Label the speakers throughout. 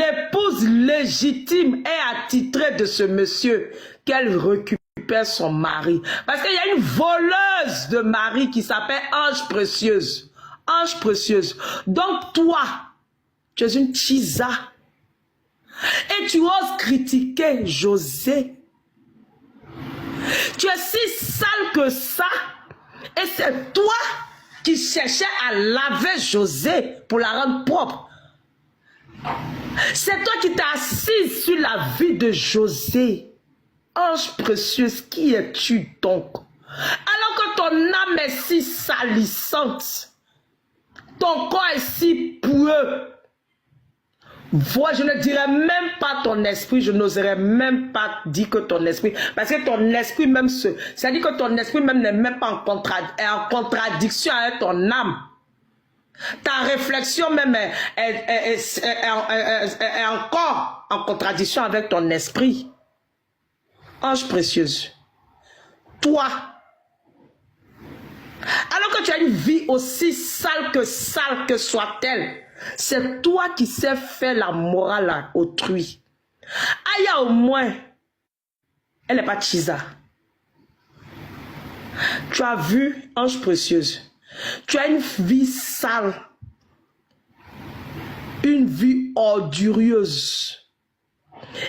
Speaker 1: l'épouse légitime et attitrée de ce monsieur, qu'elle récupère son mari. Parce qu'il y a une voleuse de mari qui s'appelle Ange Précieuse. Ange Précieuse. Donc toi, tu es une chisa. Et tu oses critiquer José. Tu es si sale que ça. Et c'est toi qui cherchais à laver José pour la rendre propre. C'est toi qui t'es assise sur la vie de José. Ange précieuse, qui es-tu donc? Alors que ton âme est si salissante, ton corps est si poueux. Vois, je ne dirais même pas ton esprit, je n'oserais même pas dire que ton esprit, parce que ton esprit même c'est-à-dire que ton esprit même n'est même pas en contradiction avec ton âme. Ta réflexion même est encore en contradiction avec ton esprit. Ange précieuse, toi, alors que tu as une vie aussi sale que soit-elle, c'est toi qui sais faire la morale à autrui. Aya au moins, elle n'est pas chisa. Tu as vu, ange précieuse, tu as une vie sale, une vie ordurieuse.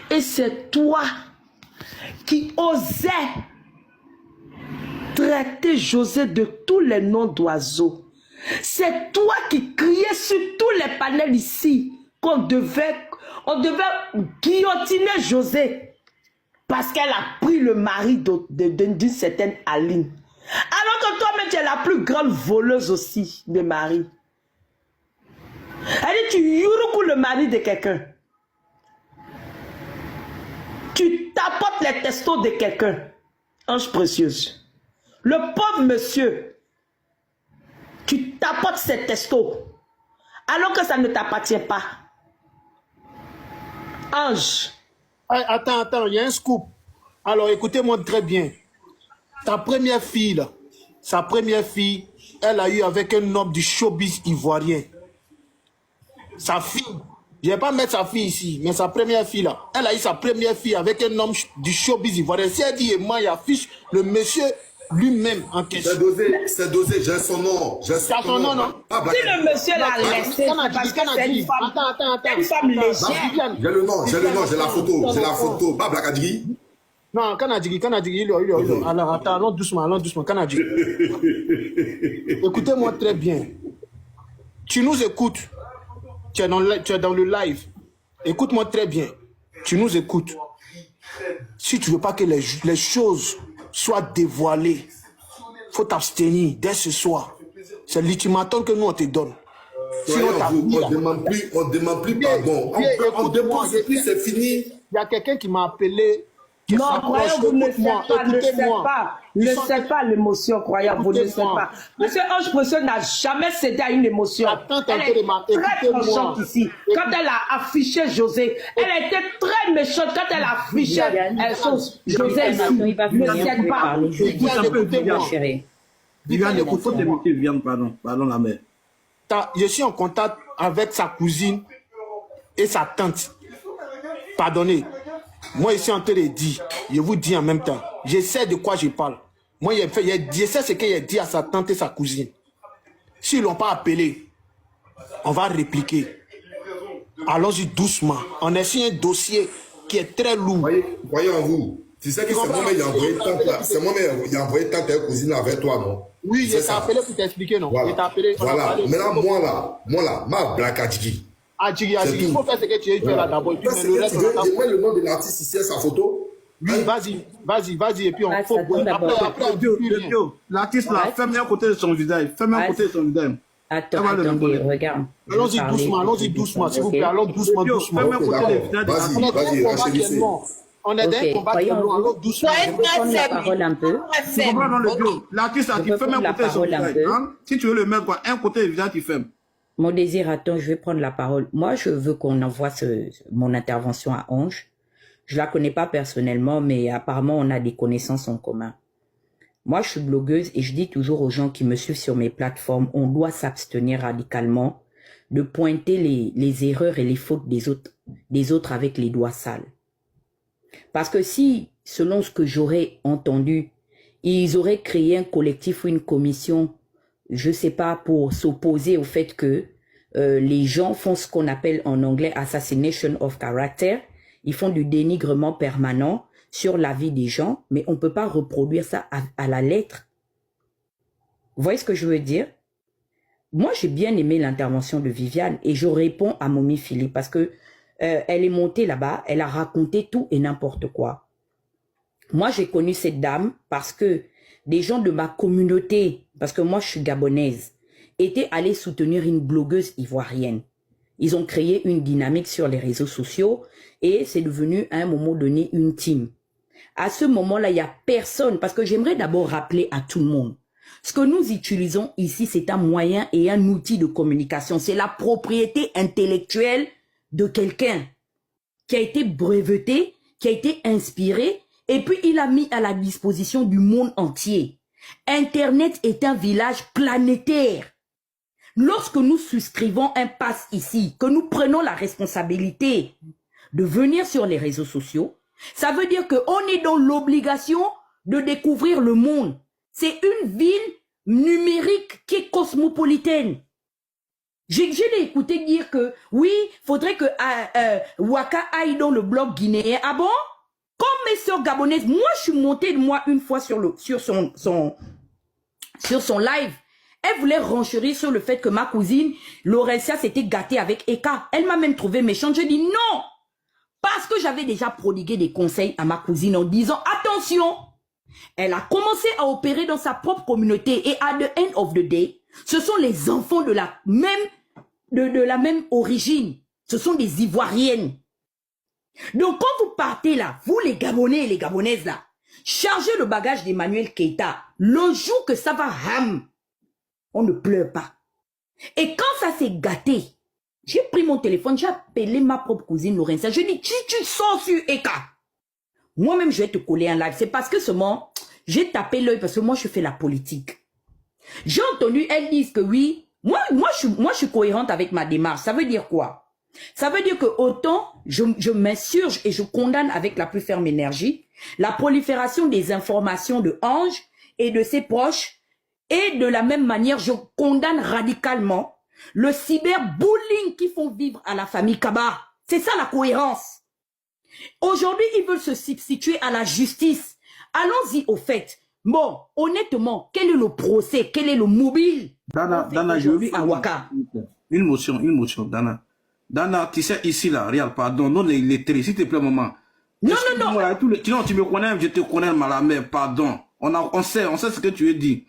Speaker 1: Et c'est toi qui osait traiter José de tous les noms d'oiseaux. C'est toi qui criais sur tous les panels ici qu'on devait guillotiner José parce qu'elle a pris le mari d'une certaine Aline. Alors que toi-même, tu es la plus grande voleuse aussi de mari. Elle dit, tu youroukou le mari de quelqu'un. Tu tapotes les testos de quelqu'un. Ange précieuse. Le pauvre monsieur, tu tapotes ses testos. Alors que ça ne t'appartient pas. Ange.
Speaker 2: Attends, il y a un scoop. Alors, écoutez-moi très bien. Ta première fille, là, sa première fille, elle a eu avec un homme du showbiz ivoirien. Sa fille, je ne vais pas mettre sa fille ici, mais sa première fille, là, elle a eu sa première fille avec un homme du showbiz ivoirien. Si elle dit, et moi, il affiche le monsieur lui-même en question.
Speaker 3: C'est dosé, j'ai son nom. J'ai
Speaker 2: son nom, non?
Speaker 3: Ah,
Speaker 1: si le monsieur l'a laissé, parce que c'est une femme,
Speaker 2: attends.
Speaker 1: Une femme légère.
Speaker 3: J'ai le nom, j'ai la photo. Pas Blakadjiri.
Speaker 2: Non, Kanadjiri, il. Alors, attends, allons doucement, Kanadjiri. Écoutez-moi très bien. Tu nous écoutes. Tu es dans le live. Écoute-moi très bien. Tu nous écoutes. Si tu veux pas que les choses soient dévoilées, il faut t'abstenir dès ce soir. C'est l'ultimatum que nous, on te donne.
Speaker 3: Sinon, on ne demande plus pardon. On dépose plus, c'est fini.
Speaker 2: Il y a quelqu'un qui m'a appelé.
Speaker 1: Non, croyant, vous ne savez pas l'émotion, croyant, vous ne savez pas. Monsieur Ange Précieux n'a jamais cédé à une émotion. Elle est très méchante ici. Quand elle a affiché José, elle était très méchante quand elle a affiché José ici. Ne cède pas.
Speaker 4: Viviane, écoute-moi. Viviane, pardon la mère.
Speaker 2: Je suis en contact avec sa cousine et sa tante. Pardonnez. Moi, je suis en train de dire, je vous dis en même temps, je sais de quoi je parle. Moi, je sais ce qu'il a dit à sa tante et sa cousine. S'ils ne l'ont pas appelé, on va répliquer. Allons-y doucement. On est sur un dossier qui est très lourd.
Speaker 3: Voyez en vous. Tu sais que c'est moi-même qui ai envoyé tante là. C'est moi-même qui ai envoyé tante et cousine avec toi, non?
Speaker 2: Oui, je t'ai appelé pour t'expliquer, non?
Speaker 3: Voilà. Maintenant, moi là, ma Blakadjiri.
Speaker 2: Adjiri, il faut faire ce que tu as fait là d'abord.
Speaker 3: Je mets le nom de l'artiste ici, sa photo.
Speaker 2: Oui, vas-y, et puis on faut.
Speaker 4: L'artiste là, ferme-le à côté de son visage.
Speaker 5: Attends, regarde.
Speaker 2: Allons-y doucement, s'il vous plaît. Allons doucement.
Speaker 3: Vas-y, enchaînez.
Speaker 2: On est dans un combat qui est long, allons doucement.
Speaker 5: Prends la parole un peu.
Speaker 4: Tu comprends dans le bio? L'artiste là, tu fermes un côté de son visage. Si tu veux le mettre, quoi, un côté du visage, tu fermes.
Speaker 5: Mon désir, attends, je vais prendre la parole. Moi, je veux qu'on envoie mon intervention à Ange. Je la connais pas personnellement, mais apparemment, on a des connaissances en commun. Moi, je suis blogueuse et je dis toujours aux gens qui me suivent sur mes plateformes, on doit s'abstenir radicalement de pointer les erreurs et les fautes des autres. des autres avec les doigts sales. Parce que si, selon ce que j'aurais entendu, ils auraient créé un collectif ou une commission, je ne sais pas, pour s'opposer au fait que les gens font ce qu'on appelle en anglais assassination of character. Ils font du dénigrement permanent sur la vie des gens, mais on ne peut pas reproduire ça à la lettre. Vous voyez ce que je veux dire? Moi, j'ai bien aimé l'intervention de Viviane et je réponds à Momi Philippe parce que elle est montée là-bas, elle a raconté tout et n'importe quoi. Moi, j'ai connu cette dame parce que des gens de ma communauté, parce que moi, je suis gabonaise, étaient allés soutenir une blogueuse ivoirienne. Ils ont créé une dynamique sur les réseaux sociaux et c'est devenu à un moment donné une team. À ce moment-là, il n'y a personne, parce que j'aimerais d'abord rappeler à tout le monde, ce que nous utilisons ici, c'est un moyen et un outil de communication. C'est la propriété intellectuelle de quelqu'un qui a été breveté, qui a été inspiré, et puis il a mis à la disposition du monde entier. Internet est un village planétaire. Lorsque nous souscrivons un pass ici, que nous prenons la responsabilité de venir sur les réseaux sociaux, ça veut dire qu'on est dans l'obligation de découvrir le monde. C'est une ville numérique qui est cosmopolitaine. J'ai écouté dire que oui, faudrait que Waka aille dans le bloc guinéen. Ah bon? Comme mes sœurs gabonaises, moi je suis montée une fois sur son live. Elle voulait renchérir sur le fait que ma cousine Laurentia s'était gâtée avec Eka. Elle m'a même trouvé méchante. Je dis non, parce que j'avais déjà prodigué des conseils à ma cousine en disant attention. Elle a commencé à opérer dans sa propre communauté et à the end of the day, ce sont les enfants de la même origine. Ce sont des Ivoiriennes. Donc quand vous partez là, vous les Gabonais et les Gabonaises là, chargez le bagage d'Emmanuel Keïta. Le jour que ça va ham, on ne pleure pas. Et quand ça s'est gâté, j'ai pris mon téléphone, j'ai appelé ma propre cousine Laurentia. Je dis, tu sors sur Eka. Moi-même, je vais te coller un live. C'est parce que seulement, j'ai tapé l'œil parce que moi, je fais la politique. J'ai entendu, elles disent que oui, moi, je suis cohérente avec ma démarche. Ça veut dire quoi? Ça veut dire que autant je m'insurge et je condamne avec la plus ferme énergie la prolifération des informations de Ange et de ses proches, et de la même manière, je condamne radicalement le cyberbullying qu'ils font vivre à la famille Kaba. C'est ça la cohérence. Aujourd'hui, ils veulent se substituer à la justice. Allons-y au fait. Bon, honnêtement, quel est le procès? Quel est le mobile?
Speaker 4: Dana, je veux à Waka. Une motion, Dana. Dana, tu sais, ici, là, regarde, pardon, non, les lettrés, s'il te plaît, maman.
Speaker 5: Non.
Speaker 4: Non, tu me connais, je te connais, ma mère, pardon. On sait ce que tu veux dire.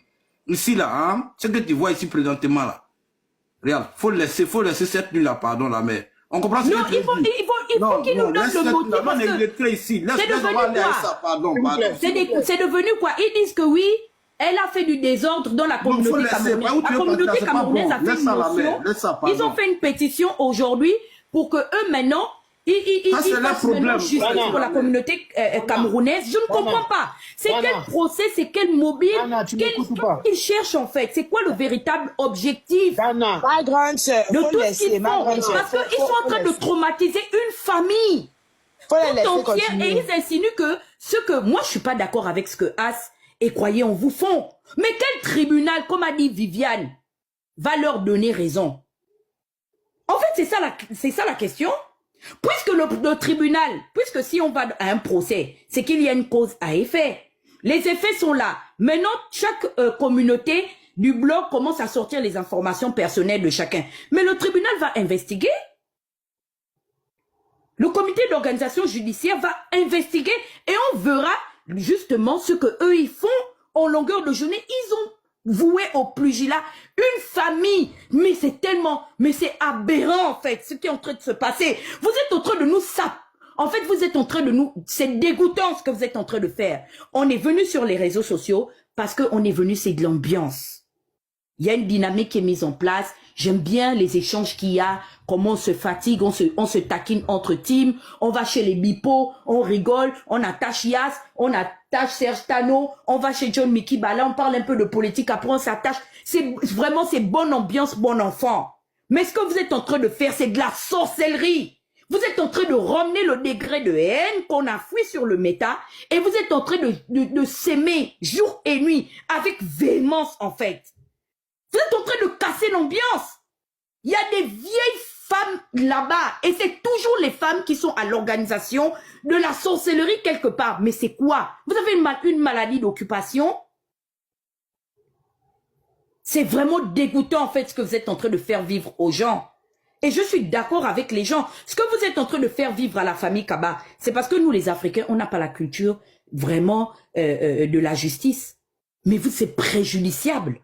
Speaker 4: Ici, là, hein, ce que tu vois ici présentement, là. Regarde, faut laisser cette nuit, là, pardon, la mère. On comprend ce que tu veux dire.
Speaker 5: Il faut qu'il nous donne le motif. Parce que
Speaker 4: ici.
Speaker 5: c'est devenu quoi?
Speaker 4: Pardon.
Speaker 5: C'est devenu quoi? Ils disent que oui, elle a fait du désordre dans la communauté camerounaise. La communauté camerounaise a fait une motion. Ils ont fait une pétition aujourd'hui pour que eux maintenant, ils fassent maintenant justice pour la communauté camerounaise. Je ne comprends pas. C'est quel procès, c'est quel mobile, qu'est-ce qu'ils cherchent en fait? C'est quoi le véritable objectif
Speaker 6: Ma grande sœur,
Speaker 5: de tout ce qu'ils font? Parce qu'ils sont en train de traumatiser une famille tout entière et ils insinuent que ce que... Moi, je suis pas d'accord avec ce que As et Croyez en vous font. Mais quel tribunal, comme a dit Viviane, va leur donner raison? En fait, c'est ça la question. Puisque le tribunal, puisque si on va à un procès, c'est qu'il y a une cause à effet. Les effets sont là. Maintenant, chaque communauté du bloc commence à sortir les informations personnelles de chacun. Mais le tribunal va investiguer. Le comité d'organisation judiciaire va investiguer et on verra justement ce que eux ils font en longueur de journée. Ils ont voué au pugilat une famille. Mais c'est tellement, mais c'est aberrant en fait ce qui est en train de se passer. Vous êtes en train de nous saper. En fait, vous êtes en train de nous... C'est dégoûtant ce que vous êtes en train de faire. On est venu sur les réseaux sociaux parce qu'on est venu, c'est de l'ambiance. Il y a une dynamique qui est mise en place. J'aime bien les échanges qu'il y a, comment on se fatigue, on se taquine entre teams, on va chez les Bipo, on rigole, on attache Yas, on attache Serge Tano, on va chez John Mickey Bala, on parle un peu de politique, après on s'attache. C'est vraiment, c'est bonne ambiance, bon enfant. Mais ce que vous êtes en train de faire, c'est de la sorcellerie. Vous êtes en train de ramener le degré de haine qu'on a fouillé sur le méta et vous êtes en train de s'aimer jour et nuit avec véhémence en fait. Vous êtes en train de casser l'ambiance. Il y a des vieilles femmes là-bas et c'est toujours les femmes qui sont à l'organisation de la sorcellerie quelque part. Mais c'est quoi? Vous avez une maladie d'occupation? C'est vraiment dégoûtant en fait ce que vous êtes en train de faire vivre aux gens. Et je suis d'accord avec les gens. Ce que vous êtes en train de faire vivre à la famille Kaba, c'est parce que nous les Africains, on n'a pas la culture vraiment de la justice. Mais vous, c'est préjudiciable.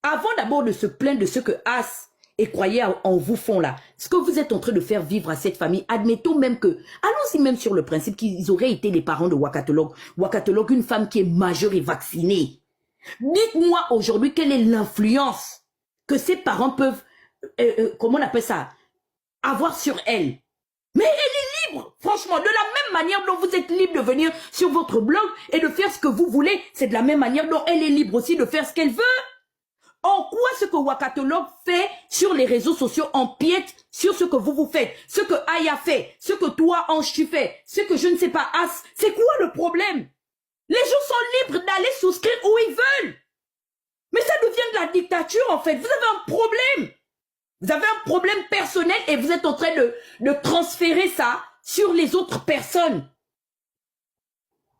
Speaker 5: Avant d'abord de se plaindre de ce que As et Croyez en vous font là, ce que vous êtes en train de faire vivre à cette famille, admettons même que, allons-y même sur le principe qu'ils auraient été les parents de Wakatolog. Wakatolog, une femme qui est majeure et vaccinée. Dites-moi aujourd'hui quelle est l'influence que ces parents peuvent, comment on appelle ça, avoir sur elle. Mais elle est libre, franchement, de la même manière dont vous êtes libre de venir sur votre blog et de faire ce que vous voulez, c'est de la même manière dont elle est libre aussi de faire ce qu'elle veut. En quoi ce que Wakatolog fait sur les réseaux sociaux empiète sur ce que vous faites, ce que Aya fait, ce que toi, Ange, tu fais, ce que je ne sais pas, As, c'est quoi le problème? Les gens sont libres d'aller souscrire où ils veulent. Mais ça devient de la dictature en fait, vous avez un problème. Vous avez un problème personnel et vous êtes en train de transférer ça sur les autres personnes.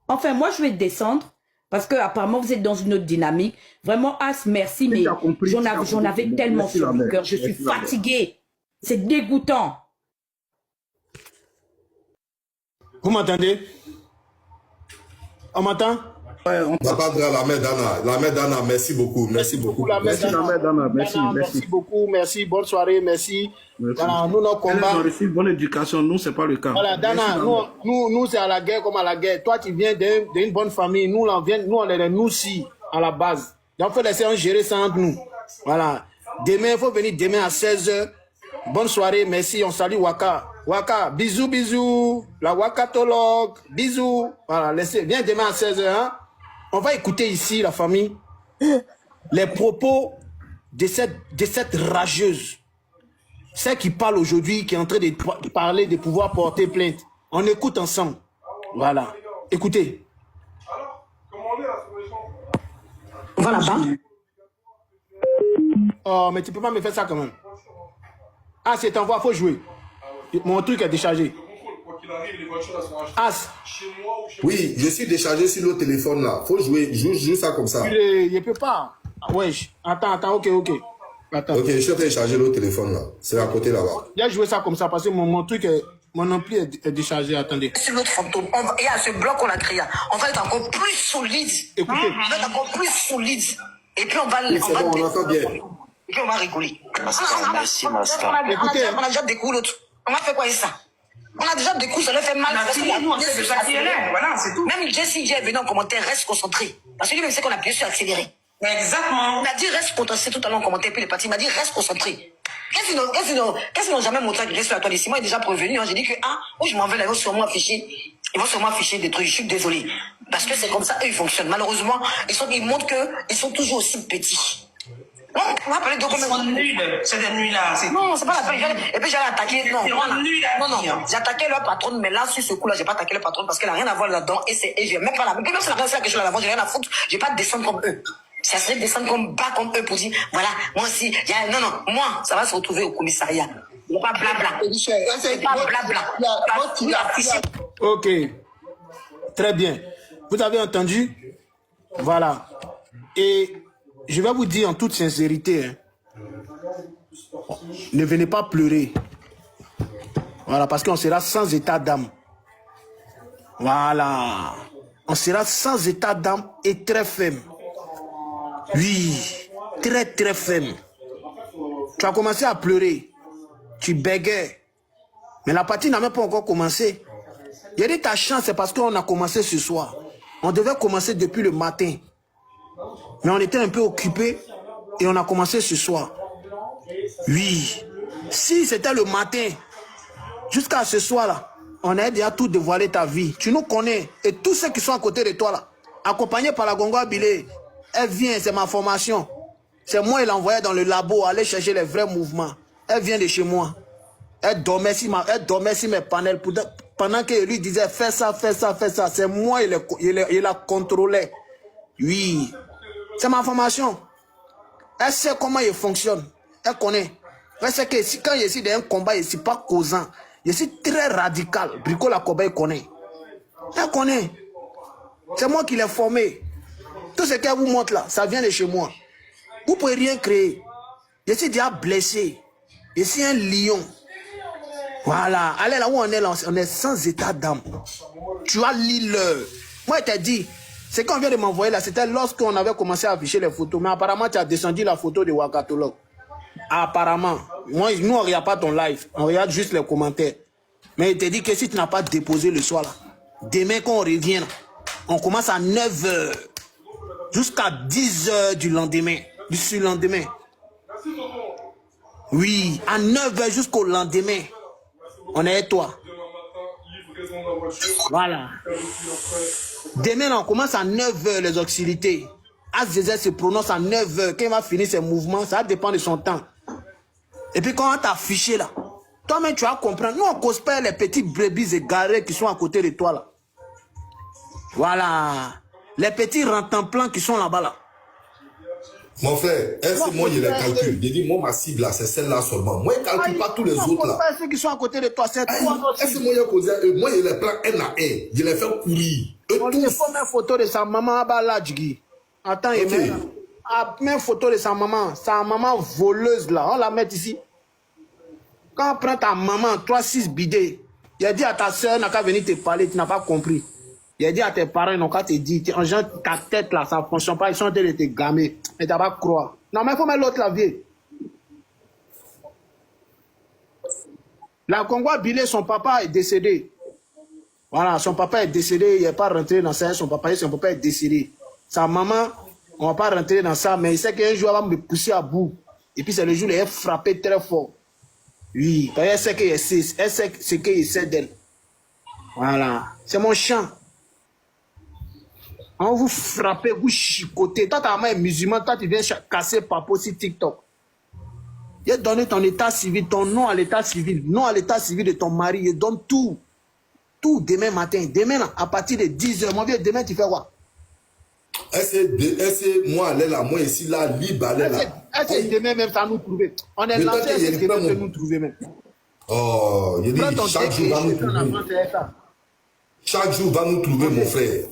Speaker 5: Enfin, moi, je vais descendre parce que apparemment vous êtes dans une autre dynamique. Vraiment, As, merci, mais j'en avais tellement sur le cœur. Je suis fatiguée. C'est dégoûtant.
Speaker 2: Vous m'entendez? On m'entend?
Speaker 3: Ouais, Papa Dra, la mère d'Anna, merci beaucoup. Merci beaucoup.
Speaker 2: Merci beaucoup, merci, bonne soirée, merci. Voilà, nous, nos combats.
Speaker 4: Ils ont reçu une bonne éducation, nous, c'est pas le cas.
Speaker 2: Voilà, Dana, nous c'est à la guerre comme à la guerre. Toi, tu viens d'une bonne famille. Nous, on est des nous-ci, à la base. Donc, il faut laisser gérer ça entre nous. Voilà. Demain, il faut venir demain à 16h. Bonne soirée, merci, on salue Waka. Waka, bisous, bisous. La Wakatolog, bisous. Voilà, laissez, viens demain à 16h, hein. On va écouter ici, la famille, les propos de cette rageuse. Celle qui parle aujourd'hui, qui est en train de parler de pouvoir porter plainte. On écoute ensemble. Voilà. Écoutez.
Speaker 6: On va là-bas.
Speaker 2: Oh, mais tu peux pas me faire ça quand même. Ah, c'est en voie, faut jouer. Mon truc est déchargé. As.
Speaker 3: Oui, je suis déchargé sur le téléphone là. Faut jouer, joue ça comme ça.
Speaker 2: Il ne peut pas. Wesh. Attends, ok. Attends.
Speaker 3: Ok, je suis téléchargé le téléphone là. C'est à côté là-bas.
Speaker 2: Il a joué ça comme ça parce que mon truc est. Mon ampli est déchargé. Attendez.
Speaker 6: C'est notre fantôme. Et à ce bloc qu'on a créé, on va être encore plus solide.
Speaker 2: Écoutez.
Speaker 6: On va être encore plus solide. Et puis on va.
Speaker 3: Oui, c'est bon, on entend bien.
Speaker 6: Et puis on va rigoler.
Speaker 7: Merci, Master.
Speaker 2: Écoutez.
Speaker 6: On a déjà des coups l'autre. On va faire quoi avec ça? On a déjà des coups, ça leur fait mal.
Speaker 8: Voilà, c'est tout.
Speaker 6: Même Jessie est venu en commentaire, reste concentré. Parce que lui-même sait qu'on a appuyé sur accélérer.
Speaker 8: Exactement.
Speaker 6: Il a dit reste concentré tout à l'heure en commentaire, puis il est parti. Il m'a dit reste concentré. Qu'est-ce qu'ils n'ont jamais montré que sur la toile ici? Moi, il est déjà prévenu. Hein. J'ai dit que, où je m'en vais là, ils vont sûrement afficher des trucs. Je suis désolé. Parce que c'est comme ça, eux, ils fonctionnent. Malheureusement, ils montrent qu'ils sont toujours aussi petits. Non, on va parler de
Speaker 8: Ils sont nuls. C'est des nuls là.
Speaker 6: Non, c'est pas la peine. Et puis j'allais attaquer. Non, non. J'attaquais leur patronne, mais là, sur ce coup-là, j'ai pas attaqué le patron parce qu'elle a rien à voir là-dedans. Et j'ai même pas la. Même si la personne que je suis là-bas, j'ai rien à foutre. J'ai pas de descendre comme eux. Ça serait descendre comme bas comme eux pour dire, voilà, moi aussi. Non, moi, ça va se retrouver au commissariat. Il n'y a pas blabla. C'est pas blabla.
Speaker 2: Ok. Très bien. Vous avez entendu? Voilà. Et je vais vous dire en toute sincérité, hein, ne venez pas pleurer. Voilà, parce qu'on sera sans état d'âme. Voilà. On sera sans état d'âme et très ferme. Oui, très très ferme. Tu as commencé à pleurer. Tu bégais. Mais la partie n'a même pas encore commencé. Il y a dit ta chance, c'est parce qu'on a commencé ce soir. On devait commencer depuis le matin. Mais on était un peu occupé et on a commencé ce soir. Oui. Si c'était le matin, jusqu'à ce soir-là, on a déjà tout dévoilé ta vie. Tu nous connais. Et tous ceux qui sont à côté de toi là, accompagnés par la Gongo Abilé, elle vient, c'est ma formation. C'est moi qui l'envoyais dans le labo, aller chercher les vrais mouvements. Elle vient de chez moi. Elle dormait sur mes panels pendant que lui disait fais ça, fais ça, fais ça. C'est moi, il la contrôlait. Oui. C'est ma formation. Elle sait comment il fonctionne. Elle connaît. Elle sait que quand je suis dans un combat, je ne suis pas causant. Je suis très radical. Brico la Koba, il connaît. Elle connaît. C'est moi qui l'ai formé. Tout ce qu'elle vous montre là, ça vient de chez moi. Vous ne pouvez rien créer. Je suis déjà blessé. Je suis un lion. Voilà. Allez là où on est là, on est sans état d'âme. Tu as l'île. Moi, je t'ai dit, ce qu'on vient de m'envoyer là, c'était lorsqu'on avait commencé à afficher les photos. Mais apparemment, tu as descendu la photo de Wakatolog. Apparemment. Moi, nous, on ne regarde pas ton live. On regarde juste les commentaires. Mais il te dit que si tu n'as pas déposé le soir là, demain quand on revient, là, on commence à 9h jusqu'à 10h du lendemain. Du surlendemain. Oui, à 9h jusqu'au lendemain. On est avec toi. Voilà. Demain, là, on commence à 9h les auxilités. Azézé se prononce à 9h. Quand il va finir ses mouvements, ça dépend de son temps. Et puis quand on t'a affiché là, toi-même tu vas comprendre. Nous on cause pas les petits brebis égarés qui sont à côté de toi là. Voilà. Les petits rentemplants qui sont là-bas là.
Speaker 3: Mon frère, est-ce que moi je les calcule? Je dis, moi ma cible là, c'est celle-là seulement. Moi je ne calcule pas tous les autres là.
Speaker 2: Ceux qui sont à côté de toi, c'est toi.
Speaker 3: Est-ce que moi je les prends un à un? Je les fais courir.
Speaker 2: On lui faut une photo de sa maman à Baladjigi. Attends, il met une photo de sa maman voleuse là. On la met ici. Quand on prend ta maman, 3-6 bidets, il a dit à ta soeur, n'a qu'à venir te parler, tu n'as pas compris. Il a dit à tes parents, ils n'ont qu'à te dire, ta tête là, ça ne fonctionne pas, ils sont en train de te gamer. Mais tu n'as pas croire. Non, mais il faut mettre l'autre la vieille. La Congois Bilé, son papa est décédé. Voilà, son papa est décédé, il n'est pas rentré dans ça, son papa est décédé. Sa maman, on ne va pas rentrer dans ça, mais il sait qu'un jour, elle va me pousser à bout. Et puis c'est le jour où elle est frappée très fort. Oui, parce qu'elle sait qu'elle sait, elle sait ce qu'il sait d'elle. Voilà, c'est mon chant. On vous frappez, vous chicotez. Toi, ta maman est musulmane, toi, tu viens casser papo sur TikTok. Il a donné ton état civil, ton nom à l'état civil, nom à l'état civil de ton mari, il donne tout. Tout demain matin. Demain, à partir de 10h, mon vieux, demain, tu fais quoi?
Speaker 3: Est-ce que moi, elle est là, moi ici, là, libre, elle est là.
Speaker 2: Est-ce que demain même, ça nous trouver? On est lancé, est-ce que demain, nous trouver même?
Speaker 3: Oh, je dis, chaque jour va nous trouver. Chaque jour va nous trouver, mon frère.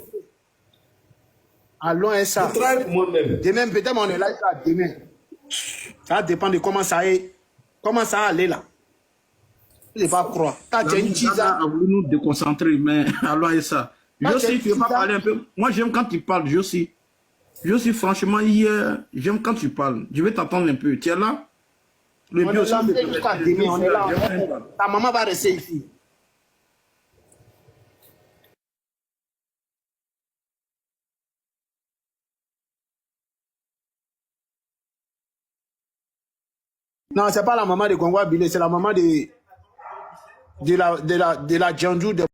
Speaker 2: Allons, et ça.
Speaker 3: Je travaille pour moi-même.
Speaker 2: Demain, peut-être on est là, demain. Ça dépend de comment ça est. Comment ça va aller là. Je ne vais pas croire.
Speaker 4: A voulu nous déconcentrer, mais allons et ça. Je aussi, tu ne veux pas parler un peu. Moi, j'aime quand tu parles, je aussi. Franchement, hier, j'aime quand tu parles. Je vais t'attendre un peu. Tu es là? Le bio,
Speaker 2: on est là. Ta maman va rester ici. Non, ce n'est pas la maman de Congois Bilé, c'est la maman de la Djandjou de